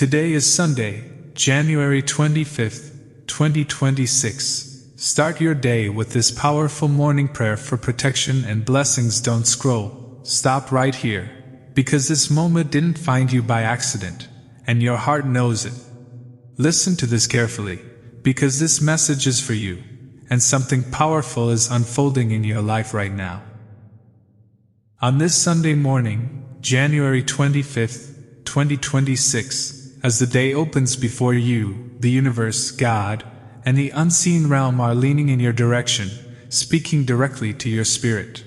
Today is Sunday, January 25th, 2026. Start your day with this powerful morning prayer for protection and blessings. Don't scroll. Stop right here, because this moment didn't find you by accident, and your heart knows it. Listen to this carefully, because this message is for you, and something powerful is unfolding in your life right now. On this Sunday morning, January 25th, 2026, as the day opens before you, the universe, God, and the unseen realm are leaning in your direction, speaking directly to your spirit.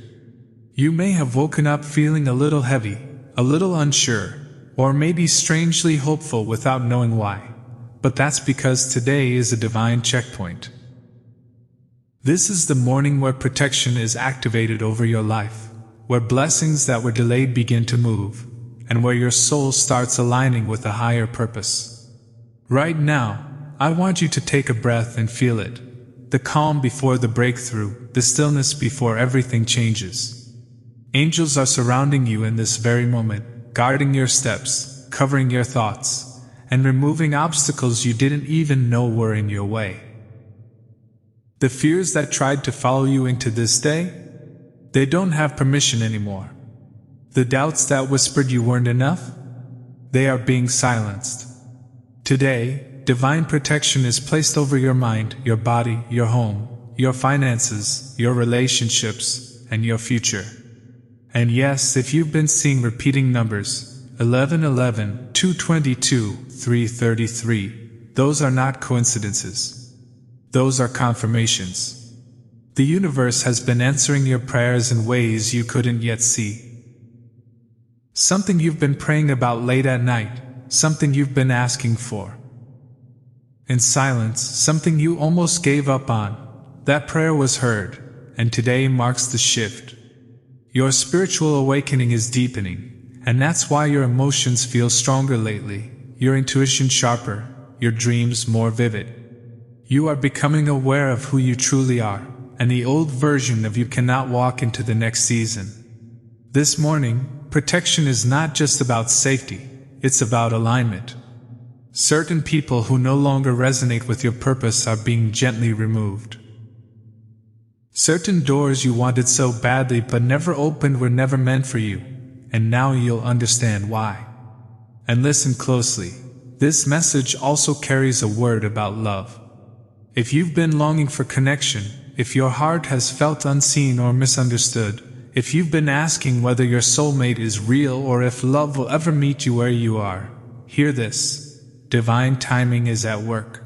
You may have woken up feeling a little heavy, a little unsure, or maybe strangely hopeful without knowing why. But that's because today is a divine checkpoint. This is the morning where protection is activated over your life, where blessings that were delayed begin to move, and where your soul starts aligning with a higher purpose. Right now, I want you to take a breath and feel it. The calm before the breakthrough, the stillness before everything changes. Angels are surrounding you in this very moment, guarding your steps, covering your thoughts, and removing obstacles you didn't even know were in your way. The fears that tried to follow you into this day, they don't have permission anymore. The doubts that whispered you weren't enough, they are being silenced. Today, divine protection is placed over your mind, your body, your home, your finances, your relationships, and your future. And yes, if you've been seeing repeating numbers, 1111, 222, 333, those are not coincidences. Those are confirmations. The universe has been answering your prayers in ways you couldn't yet see. Something you've been praying about late at night, something you've been asking for. In silence, something you almost gave up on. That prayer was heard, and today marks the shift. Your spiritual awakening is deepening, and that's why your emotions feel stronger lately, your intuition sharper, your dreams more vivid. You are becoming aware of who you truly are, and the old version of you cannot walk into the next season. This morning, protection is not just about safety, it's about alignment. Certain people who no longer resonate with your purpose are being gently removed. Certain doors you wanted so badly but never opened were never meant for you, and now you'll understand why. And listen closely, this message also carries a word about love. If you've been longing for connection, if your heart has felt unseen or misunderstood, if you've been asking whether your soulmate is real or if love will ever meet you where you are, hear this. Divine timing is at work.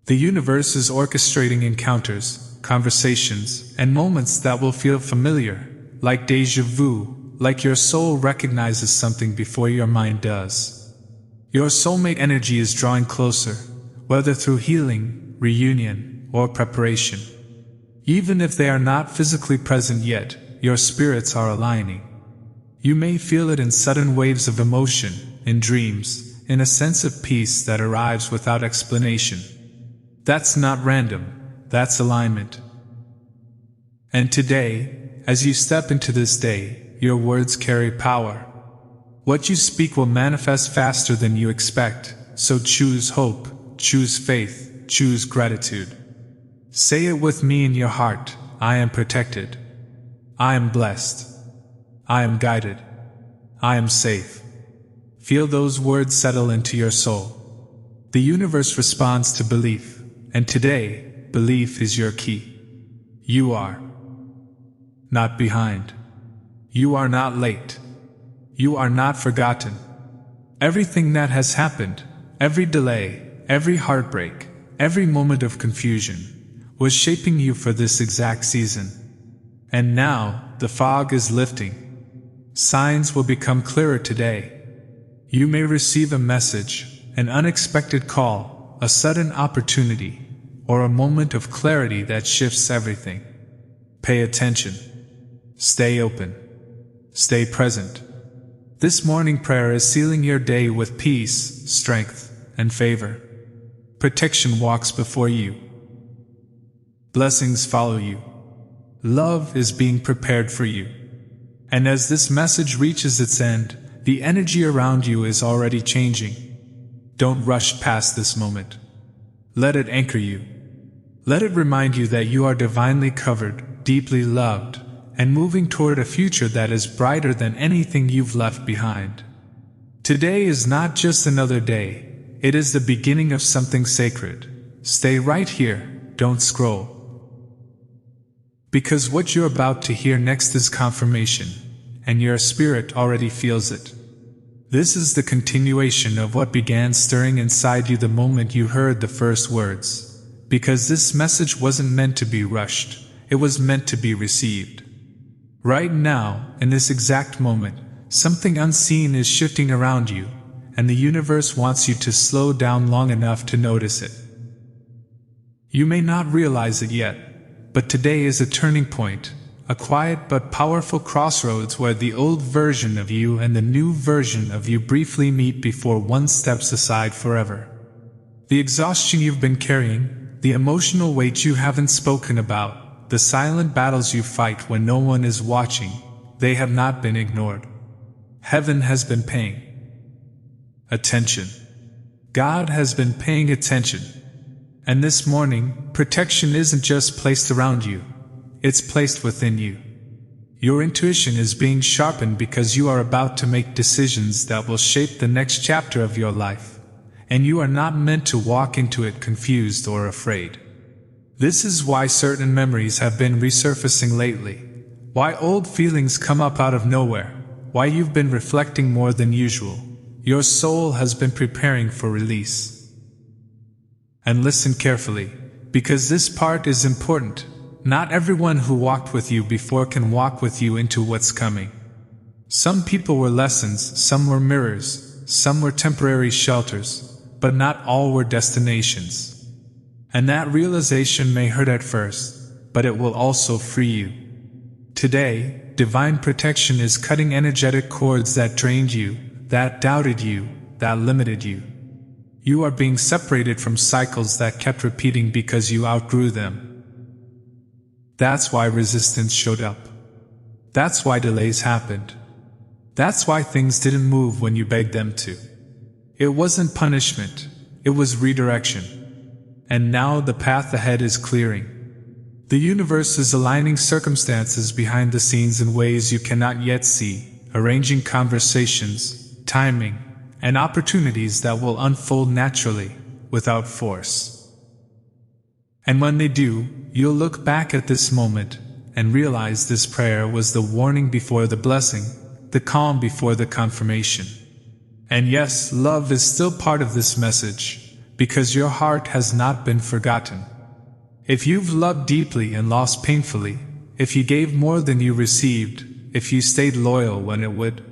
The universe is orchestrating encounters, conversations, and moments that will feel familiar, like déjà vu, like your soul recognizes something before your mind does. Your soulmate energy is drawing closer, whether through healing, reunion, or preparation. Even if they are not physically present yet, your spirits are aligning. You may feel it in sudden waves of emotion, in dreams, in a sense of peace that arrives without explanation. That's not random, that's alignment. And today, as you step into this day, your words carry power. What you speak will manifest faster than you expect, so choose hope, choose faith, choose gratitude. Say it with me in your heart, I am protected. I am blessed. I am guided. I am safe. Feel those words settle into your soul. The universe responds to belief, and today, belief is your key. You are not behind. You are not late. You are not forgotten. Everything that has happened, every delay, every heartbreak, every moment of confusion, was shaping you for this exact season. And now, the fog is lifting. Signs will become clearer today. You may receive a message, an unexpected call, a sudden opportunity, or a moment of clarity that shifts everything. Pay attention. Stay open. Stay present. This morning prayer is sealing your day with peace, strength, and favor. Protection walks before you. Blessings follow you. Love is being prepared for you. And as this message reaches its end, The energy around you is already changing. Don't rush past this moment. Let it anchor you. Let it remind you that you are divinely covered, deeply loved, and moving toward a future that is brighter than anything you've left behind. Today is not just another day, it is the beginning of something sacred. Stay right here, don't scroll. Because what you're about to hear next is confirmation, and your spirit already feels it. This is the continuation of what began stirring inside you the moment you heard the first words. Because this message wasn't meant to be rushed, it was meant to be received. Right now, in this exact moment, something unseen is shifting around you, and the universe wants you to slow down long enough to notice it. You may not realize it yet, but today is a turning point, a quiet but powerful crossroads where the old version of you and the new version of you briefly meet before one steps aside forever. The exhaustion you've been carrying, the emotional weight you haven't spoken about, the silent battles you fight when no one is watching, they have not been ignored. Heaven has been paying attention. God has been paying attention. And this morning, protection isn't just placed around you, it's placed within you. Your intuition is being sharpened because you are about to make decisions that will shape the next chapter of your life, and you are not meant to walk into it confused or afraid. This is why certain memories have been resurfacing lately, why old feelings come up out of nowhere, why you've been reflecting more than usual. Your soul has been preparing for release. And listen carefully, because this part is important. Not everyone who walked with you before can walk with you into what's coming. Some people were lessons, some were mirrors, some were temporary shelters, but not all were destinations. And that realization may hurt at first, but it will also free you. Today, divine protection is cutting energetic cords that drained you, that doubted you, that limited you. You are being separated from cycles that kept repeating because you outgrew them. That's why resistance showed up. That's why delays happened. That's why things didn't move when you begged them to. It wasn't punishment, it was redirection. And now the path ahead is clearing. The universe is aligning circumstances behind the scenes in ways you cannot yet see, arranging conversations, timing, and opportunities that will unfold naturally, without force. And when they do, you'll look back at this moment and realize this prayer was the warning before the blessing, the calm before the confirmation. And yes, love is still part of this message, because your heart has not been forgotten. If you've loved deeply and lost painfully, if you gave more than you received, if you stayed loyal when it would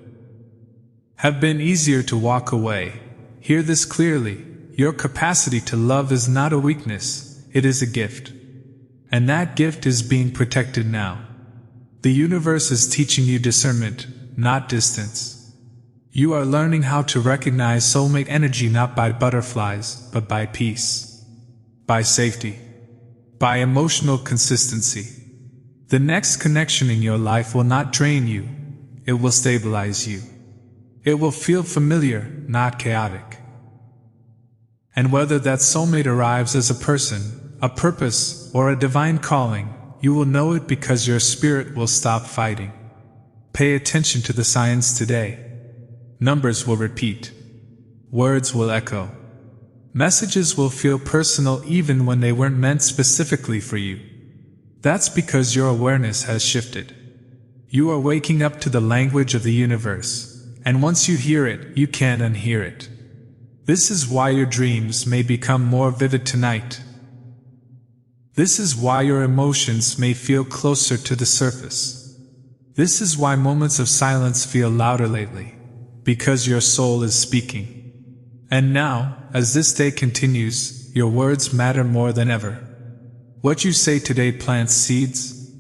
have been easier to walk away, hear this clearly: your capacity to love is not a weakness, it is a gift. And that gift is being protected now. The universe is teaching you discernment, not distance. You are learning how to recognize soulmate energy not by butterflies, but by peace, by safety, by emotional consistency. The next connection in your life will not drain you, it will stabilize you. It will feel familiar, not chaotic. And whether that soulmate arrives as a person, a purpose, or a divine calling, you will know it because your spirit will stop fighting. Pay attention to the signs today. Numbers will repeat. Words will echo. Messages will feel personal even when they weren't meant specifically for you. That's because your awareness has shifted. You are waking up to the language of the universe. And once you hear it, you can't unhear it. This is why your dreams may become more vivid tonight. This is why your emotions may feel closer to the surface. This is why moments of silence feel louder lately, because your soul is speaking. And now, as this day continues, your words matter more than ever. What you say today plants seeds.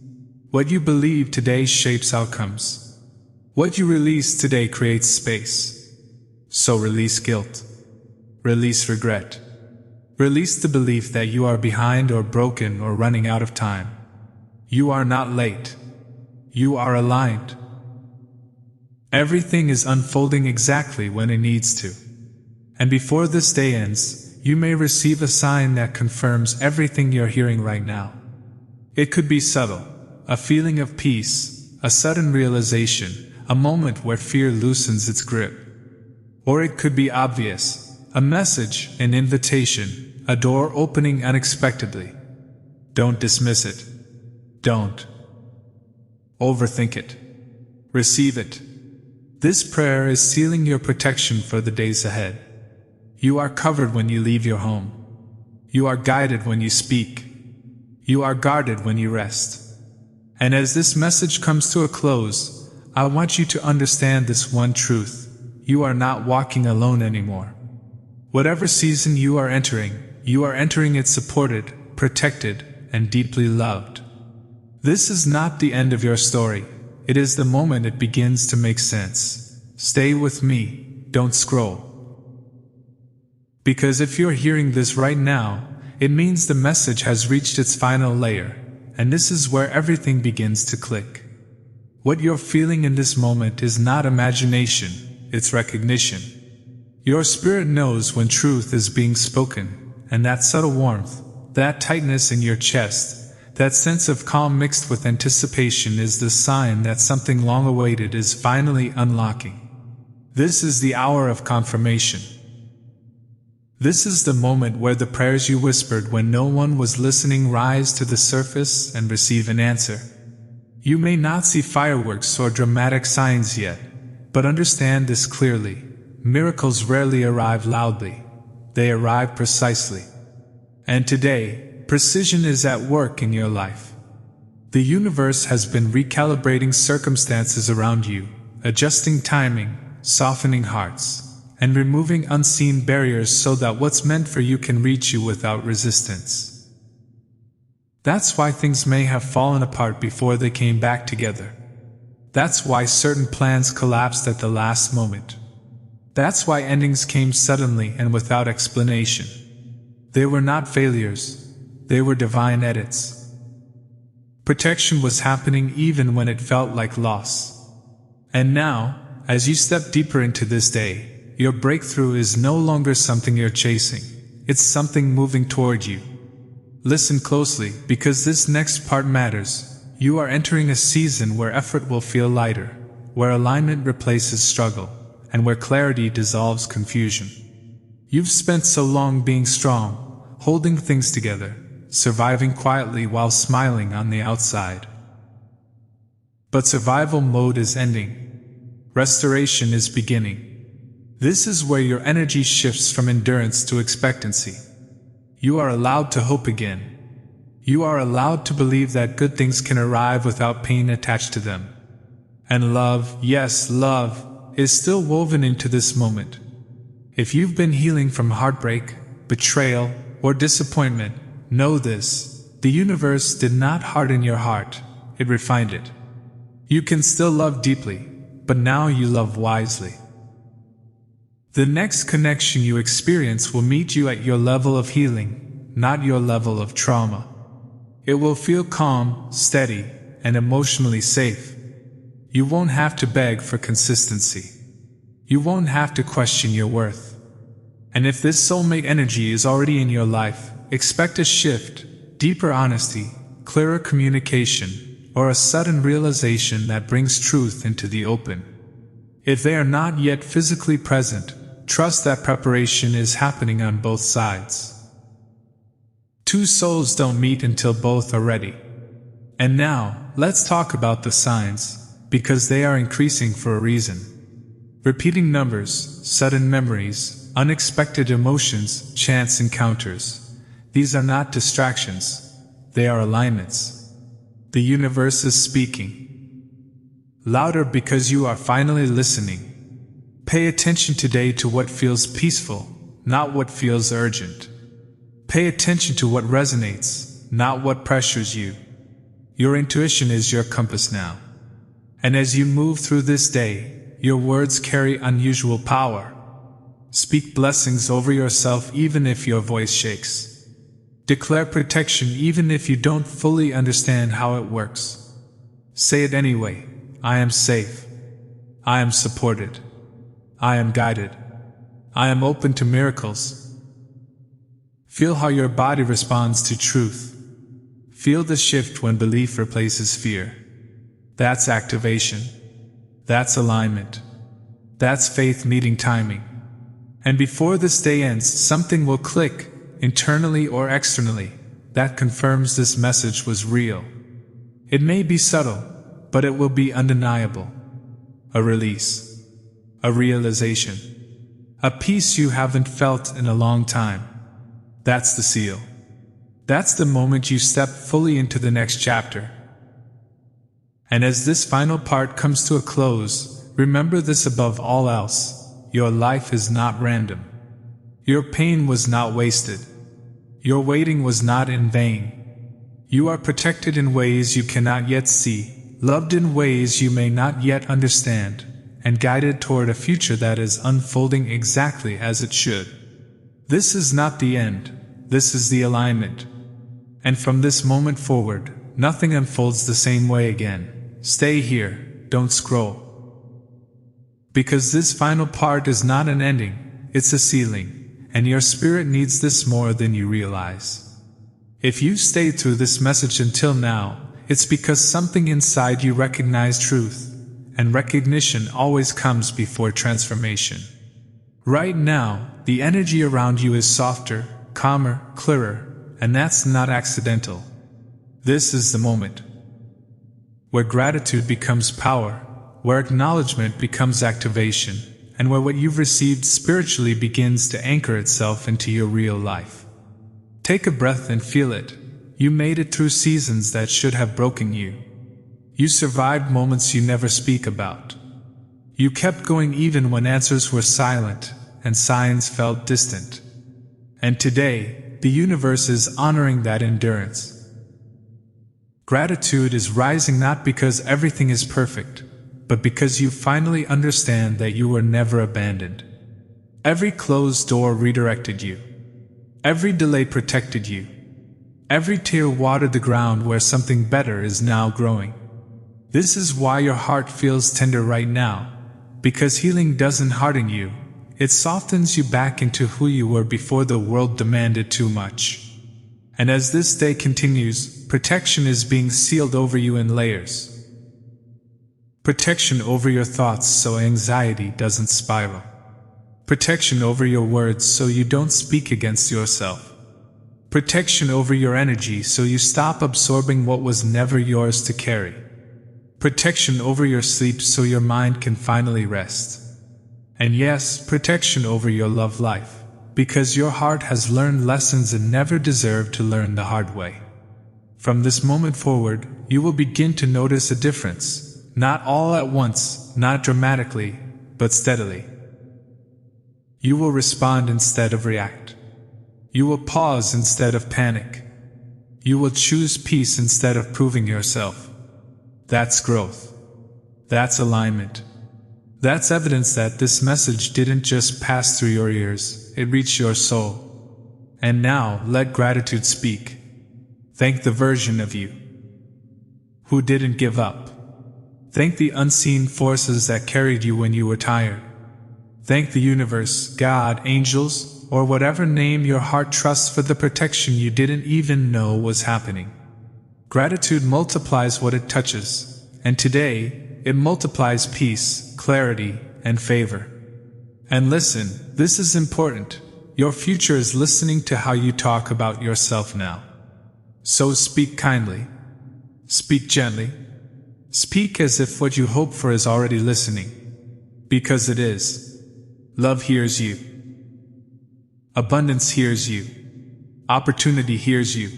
What you believe today shapes outcomes. What you release today creates space. So release guilt. Release regret. Release the belief that you are behind or broken or running out of time. You are not late. You are aligned. Everything is unfolding exactly when it needs to. And before this day ends, you may receive a sign that confirms everything you're hearing right now. It could be subtle, a feeling of peace, a sudden realization, a moment where fear loosens its grip. Or it could be obvious, a message, an invitation, a door opening unexpectedly. Don't dismiss it. Don't overthink it. Receive it. This prayer is sealing your protection for the days ahead. You are covered when you leave your home. You are guided when you speak. You are guarded when you rest. And as this message comes to a close, I want you to understand this one truth. You are not walking alone anymore. Whatever season you are entering it supported, protected, and deeply loved. This is not the end of your story. It is the moment it begins to make sense. Stay with me, don't scroll. Because if you're hearing this right now, it means the message has reached its final layer, and this is where everything begins to click. What you're feeling in this moment is not imagination, it's recognition. Your spirit knows when truth is being spoken, and that subtle warmth, that tightness in your chest, that sense of calm mixed with anticipation is the sign that something long awaited is finally unlocking. This is the hour of confirmation. This is the moment where the prayers you whispered when no one was listening rise to the surface and receive an answer. You may not see fireworks or dramatic signs yet, but understand this clearly. Miracles rarely arrive loudly. They arrive precisely. And today, precision is at work in your life. The universe has been recalibrating circumstances around you, adjusting timing, softening hearts, and removing unseen barriers so that what's meant for you can reach you without resistance. That's why things may have fallen apart before they came back together. That's why certain plans collapsed at the last moment. That's why endings came suddenly and without explanation. They were not failures. They were divine edits. Protection was happening even when it felt like loss. And now, as you step deeper into this day, your breakthrough is no longer something you're chasing. It's something moving toward you. Listen closely, because this next part matters. You are entering a season where effort will feel lighter, where alignment replaces struggle, and where clarity dissolves confusion. You've spent so long being strong, holding things together, surviving quietly while smiling on the outside. But survival mode is ending. Restoration is beginning. This is where your energy shifts from endurance to expectancy. You are allowed to hope again. You are allowed to believe that good things can arrive without pain attached to them. And love, yes, love, is still woven into this moment. If you've been healing from heartbreak, betrayal, or disappointment, know this: the universe did not harden your heart, it refined it. You can still love deeply, but now you love wisely. The next connection you experience will meet you at your level of healing, not your level of trauma. It will feel calm, steady, and emotionally safe. You won't have to beg for consistency. You won't have to question your worth. And if this soulmate energy is already in your life, expect a shift, deeper honesty, clearer communication, or a sudden realization that brings truth into the open. If they are not yet physically present, trust that preparation is happening on both sides. Two souls don't meet until both are ready. And now, let's talk about the signs, because they are increasing for a reason. Repeating numbers, sudden memories, unexpected emotions, chance encounters. These are not distractions, they are alignments. The universe is speaking. Louder because you are finally listening. Pay attention today to what feels peaceful, not what feels urgent. Pay attention to what resonates, not what pressures you. Your intuition is your compass now. And as you move through this day, your words carry unusual power. Speak blessings over yourself even if your voice shakes. Declare protection even if you don't fully understand how it works. Say it anyway: I am safe. I am supported. I am guided. I am open to miracles. Feel how your body responds to truth. Feel the shift when belief replaces fear. That's activation. That's alignment. That's faith meeting timing. And before this day ends, something will click, internally or externally, that confirms this message was real. It may be subtle, but it will be undeniable. A release. A realization. A peace you haven't felt in a long time. That's the seal. That's the moment you step fully into the next chapter. And as this final part comes to a close, remember this above all else. Your life is not random. Your pain was not wasted. Your waiting was not in vain. You are protected in ways you cannot yet see, loved in ways you may not yet understand, and guided toward a future that is unfolding exactly as it should. This is not the end. This is the alignment. And from this moment forward, nothing unfolds the same way again. Stay here, don't scroll. Because this final part is not an ending, it's a sealing, and your spirit needs this more than you realize. If you stayed through this message until now, it's because something inside you recognized truth, and recognition always comes before transformation. Right now, the energy around you is softer, calmer, clearer, and that's not accidental. This is the moment where gratitude becomes power, where acknowledgement becomes activation, and where what you've received spiritually begins to anchor itself into your real life. Take a breath and feel it. You made it through seasons that should have broken you. You survived moments you never speak about. You kept going even when answers were silent and signs felt distant. And today, the universe is honoring that endurance. Gratitude is rising not because everything is perfect, but because you finally understand that you were never abandoned. Every closed door redirected you. Every delay protected you. Every tear watered the ground where something better is now growing. This is why your heart feels tender right now, because healing doesn't harden you, it softens you back into who you were before the world demanded too much. And as this day continues, protection is being sealed over you in layers. Protection over your thoughts so anxiety doesn't spiral. Protection over your words so you don't speak against yourself. Protection over your energy so you stop absorbing what was never yours to carry. Protection over your sleep so your mind can finally rest. And yes, protection over your love life, because your heart has learned lessons it never deserved to learn the hard way. From this moment forward, you will begin to notice a difference. Not all at once, not dramatically, but steadily. You will respond instead of react. You will pause instead of panic. You will choose peace instead of proving yourself. That's growth. That's alignment. That's evidence that this message didn't just pass through your ears, it reached your soul. And now, let gratitude speak. Thank the version of you who didn't give up. Thank the unseen forces that carried you when you were tired. Thank the universe, God, angels, or whatever name your heart trusts for the protection you didn't even know was happening. Gratitude multiplies what it touches, and today, it multiplies peace, clarity, and favor. And listen, this is important. Your future is listening to how you talk about yourself now. So speak kindly. Speak gently. Speak as if what you hope for is already listening. Because it is. Love hears you. Abundance hears you. Opportunity hears you.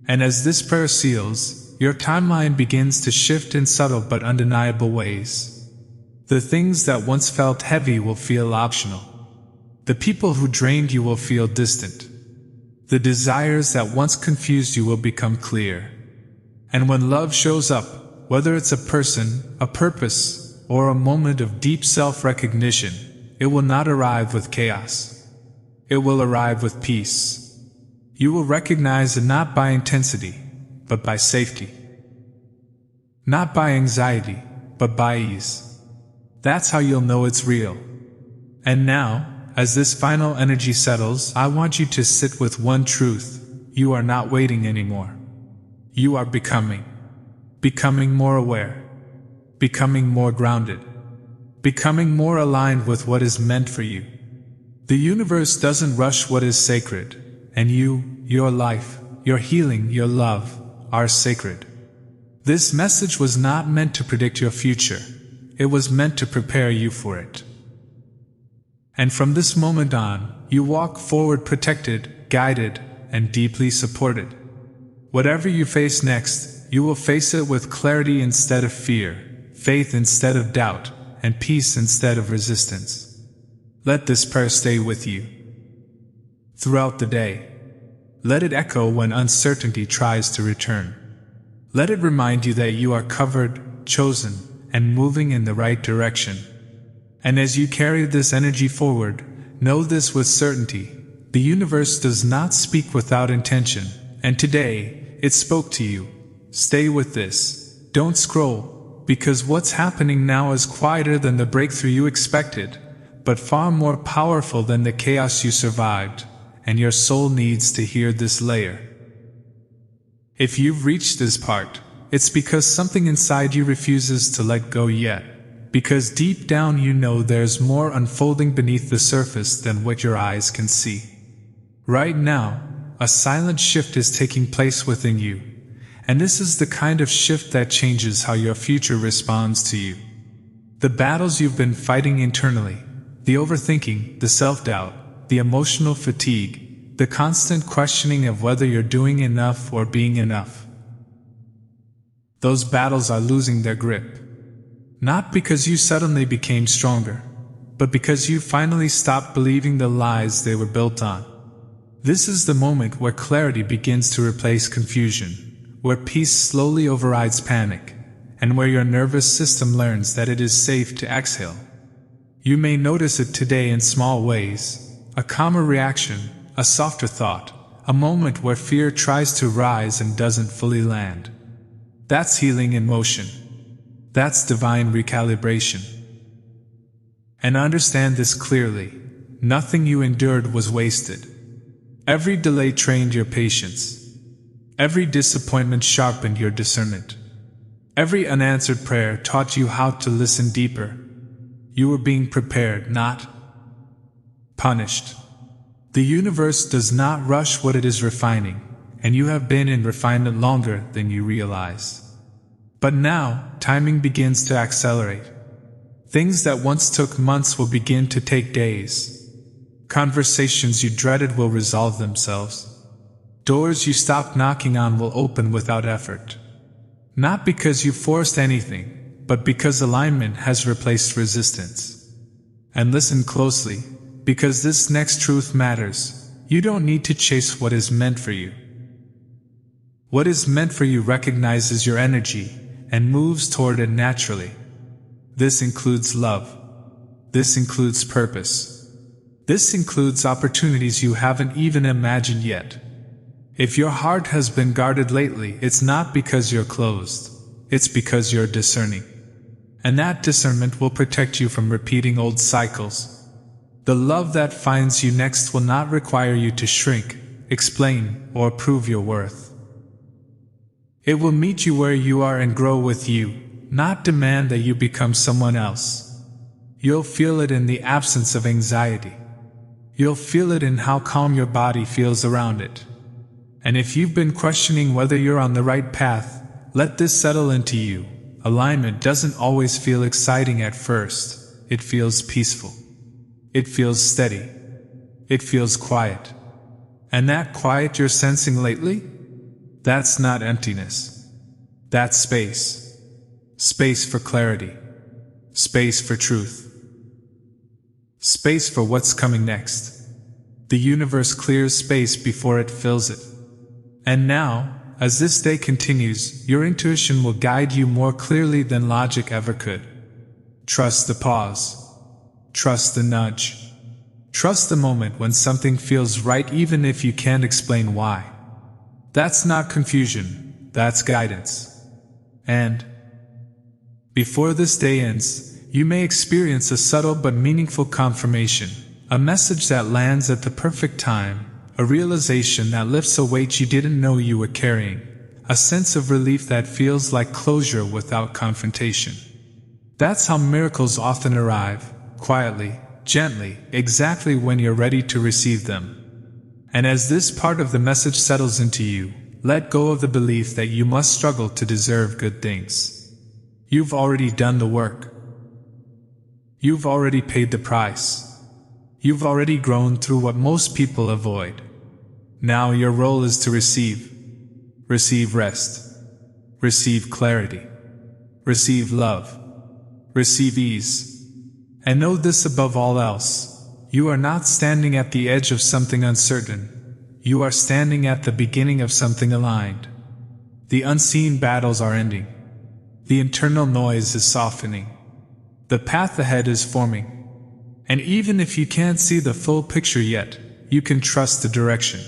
And as this prayer seals, your timeline begins to shift in subtle but undeniable ways. The things that once felt heavy will feel optional. The people who drained you will feel distant. The desires that once confused you will become clear. And when love shows up, whether it's a person, a purpose, or a moment of deep self-recognition, it will not arrive with chaos. It will arrive with peace. You will recognize it not by intensity, but by safety. Not by anxiety, but by ease. That's how you'll know it's real. And now, as this final energy settles, I want you to sit with one truth. You are not waiting anymore. You are becoming. Becoming more aware. Becoming more grounded. Becoming more aligned with what is meant for you. The universe doesn't rush what is sacred, and you, your life, your healing, your love, are sacred. This message was not meant to predict your future. It was meant to prepare you for it. And from this moment on, you walk forward protected, guided, and deeply supported. Whatever you face next, you will face it with clarity instead of fear, faith instead of doubt, and peace instead of resistance. Let this prayer stay with you throughout the day. Let it echo when uncertainty tries to return. Let it remind you that you are covered, chosen, and moving in the right direction. And as you carry this energy forward, know this with certainty: the universe does not speak without intention, and today, it spoke to you. Stay with this. Don't scroll, because what's happening now is quieter than the breakthrough you expected, but far more powerful than the chaos you survived, and your soul needs to hear this layer. If you've reached this part, it's because something inside you refuses to let go yet, because deep down you know there's more unfolding beneath the surface than what your eyes can see. Right now, a silent shift is taking place within you, and this is the kind of shift that changes how your future responds to you. The battles you've been fighting internally, the overthinking, the self-doubt, the emotional fatigue, the constant questioning of whether you're doing enough or being enough. Those battles are losing their grip. Not because you suddenly became stronger, but because you finally stopped believing the lies they were built on. This is the moment where clarity begins to replace confusion, where peace slowly overrides panic, and where your nervous system learns that it is safe to exhale. You may notice it today in small ways: a calmer reaction, a softer thought, a moment where fear tries to rise and doesn't fully land. That's healing in motion. That's divine recalibration. And understand this clearly: nothing you endured was wasted. Every delay trained your patience. Every disappointment sharpened your discernment. Every unanswered prayer taught you how to listen deeper. You were being prepared, not punished. The universe does not rush what it is refining, and you have been in refinement longer than you realize. But now, timing begins to accelerate. Things that once took months will begin to take days. Conversations you dreaded will resolve themselves. Doors you stopped knocking on will open without effort. Not because you forced anything, but because alignment has replaced resistance. And listen closely, because this next truth matters. You don't need to chase what is meant for you. What is meant for you recognizes your energy and moves toward it naturally. This includes love. This includes purpose. This includes opportunities you haven't even imagined yet. If your heart has been guarded lately, it's not because you're closed. It's because you're discerning. And that discernment will protect you from repeating old cycles. The love that finds you next will not require you to shrink, explain, or prove your worth. It will meet you where you are and grow with you, not demand that you become someone else. You'll feel it in the absence of anxiety. You'll feel it in how calm your body feels around it. And if you've been questioning whether you're on the right path, let this settle into you. Alignment doesn't always feel exciting at first. It feels peaceful. It feels steady. It feels quiet. And that quiet you're sensing lately? That's not emptiness. That's space. Space for clarity. Space for truth. Space for what's coming next. The universe clears space before it fills it. And now, as this day continues, your intuition will guide you more clearly than logic ever could. Trust the pause. Trust the nudge. Trust the moment when something feels right even if you can't explain why. That's not confusion, that's guidance. And before this day ends, you may experience a subtle but meaningful confirmation, a message that lands at the perfect time, a realization that lifts a weight you didn't know you were carrying, a sense of relief that feels like closure without confrontation. That's how miracles often arrive, quietly, gently, exactly when you're ready to receive them. And as this part of the message settles into you, let go of the belief that you must struggle to deserve good things. You've already done the work. You've already paid the price. You've already grown through what most people avoid. Now your role is to receive. Receive rest. Receive clarity. Receive love. Receive ease. And know this above all else. You are not standing at the edge of something uncertain. You are standing at the beginning of something aligned. The unseen battles are ending. The internal noise is softening. The path ahead is forming. And even if you can't see the full picture yet, you can trust the direction.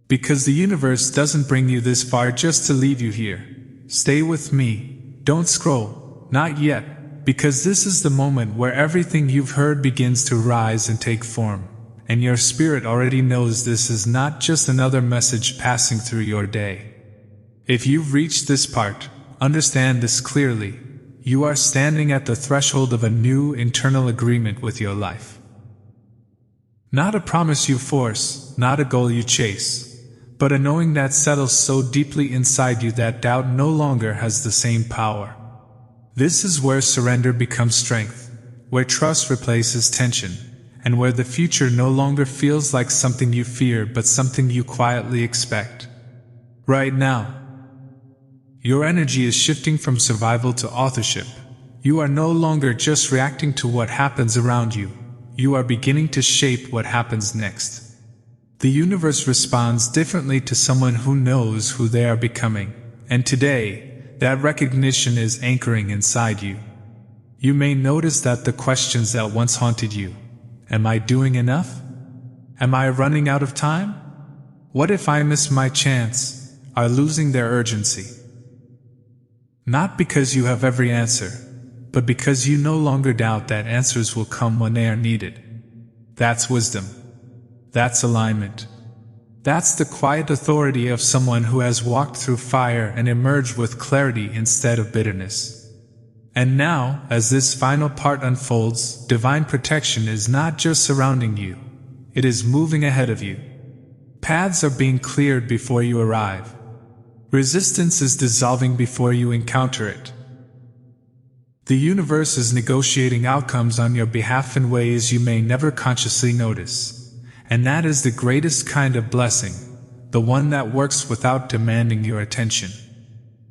Because the universe doesn't bring you this far just to leave you here. Stay with me. Don't scroll. Not yet, because this is the moment where everything you've heard begins to rise and take form. And your spirit already knows this is not just another message passing through your day. If you've reached this part, understand this clearly. You are standing at the threshold of a new internal agreement with your life. Not a promise you force, not a goal you chase, but a knowing that settles so deeply inside you that doubt no longer has the same power. This is where surrender becomes strength, where trust replaces tension, and where the future no longer feels like something you fear but something you quietly expect. Right now, your energy is shifting from survival to authorship. You are no longer just reacting to what happens around you. You are beginning to shape what happens next. The universe responds differently to someone who knows who they are becoming, and today, that recognition is anchoring inside you. You may notice that the questions that once haunted you, am I doing enough? Am I running out of time? What if I miss my chance? Are losing their urgency. Not because you have every answer, but because you no longer doubt that answers will come when they are needed. That's wisdom. That's alignment. That's the quiet authority of someone who has walked through fire and emerged with clarity instead of bitterness. And now, as this final part unfolds, divine protection is not just surrounding you, it is moving ahead of you. Paths are being cleared before you arrive. Resistance is dissolving before you encounter it. The universe is negotiating outcomes on your behalf in ways you may never consciously notice. And that is the greatest kind of blessing, the one that works without demanding your attention.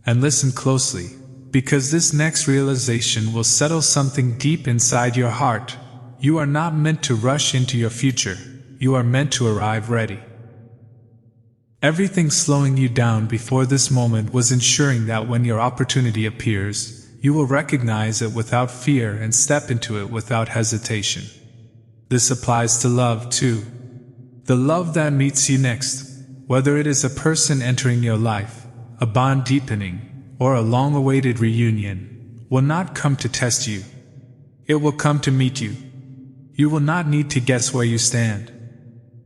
And listen closely, because this next realization will settle something deep inside your heart. You are not meant to rush into your future, you are meant to arrive ready. Everything slowing you down before this moment was ensuring that when your opportunity appears, you will recognize it without fear and step into it without hesitation. This applies to love too. The love that meets you next, whether it is a person entering your life, a bond deepening, or a long-awaited reunion, will not come to test you. It will come to meet you. You will not need to guess where you stand.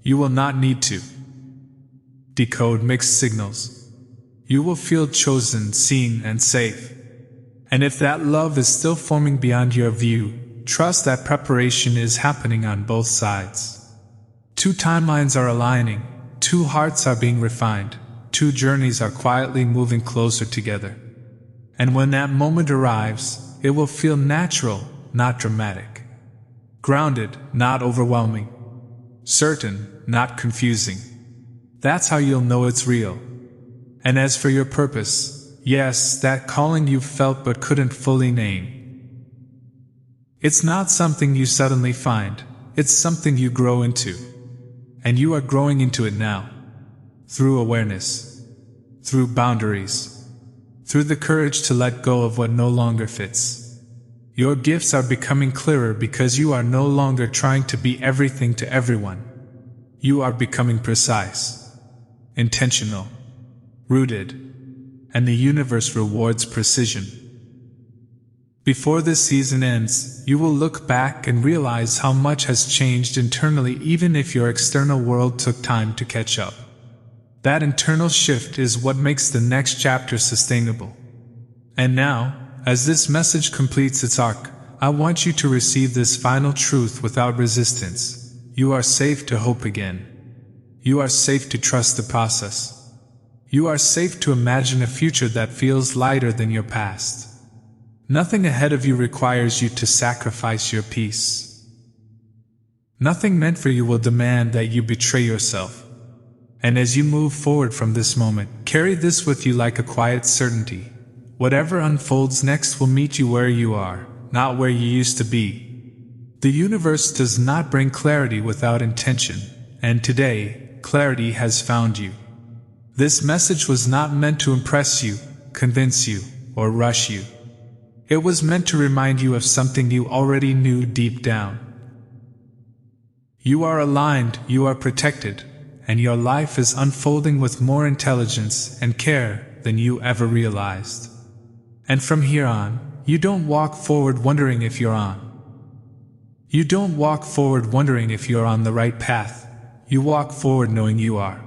You will not need to decode mixed signals. You will feel chosen, seen, and safe. And if that love is still forming beyond your view, trust that preparation is happening on both sides. Two timelines are aligning, two hearts are being refined, two journeys are quietly moving closer together. And when that moment arrives, it will feel natural, not dramatic. Grounded, not overwhelming. Certain, not confusing. That's how you'll know it's real. And as for your purpose, yes, that calling you felt but couldn't fully name. It's not something you suddenly find, it's something you grow into. And you are growing into it now. Through awareness. Through boundaries. Through the courage to let go of what no longer fits. Your gifts are becoming clearer because you are no longer trying to be everything to everyone. You are becoming precise. Intentional. Rooted. And the universe rewards precision. Before this season ends, you will look back and realize how much has changed internally, even if your external world took time to catch up. That internal shift is what makes the next chapter sustainable. And now, as this message completes its arc, I want you to receive this final truth without resistance. You are safe to hope again. You are safe to trust the process. You are safe to imagine a future that feels lighter than your past. Nothing ahead of you requires you to sacrifice your peace. Nothing meant for you will demand that you betray yourself. And as you move forward from this moment, carry this with you like a quiet certainty. Whatever unfolds next will meet you where you are, not where you used to be. The universe does not bring clarity without intention, and today, clarity has found you. This message was not meant to impress you, convince you, or rush you. It was meant to remind you of something you already knew deep down. You are aligned, you are protected, and your life is unfolding with more intelligence and care than you ever realized. And from here on, you don't walk forward wondering if you're on. You don't walk forward wondering if you're on the right path. You walk forward knowing you are.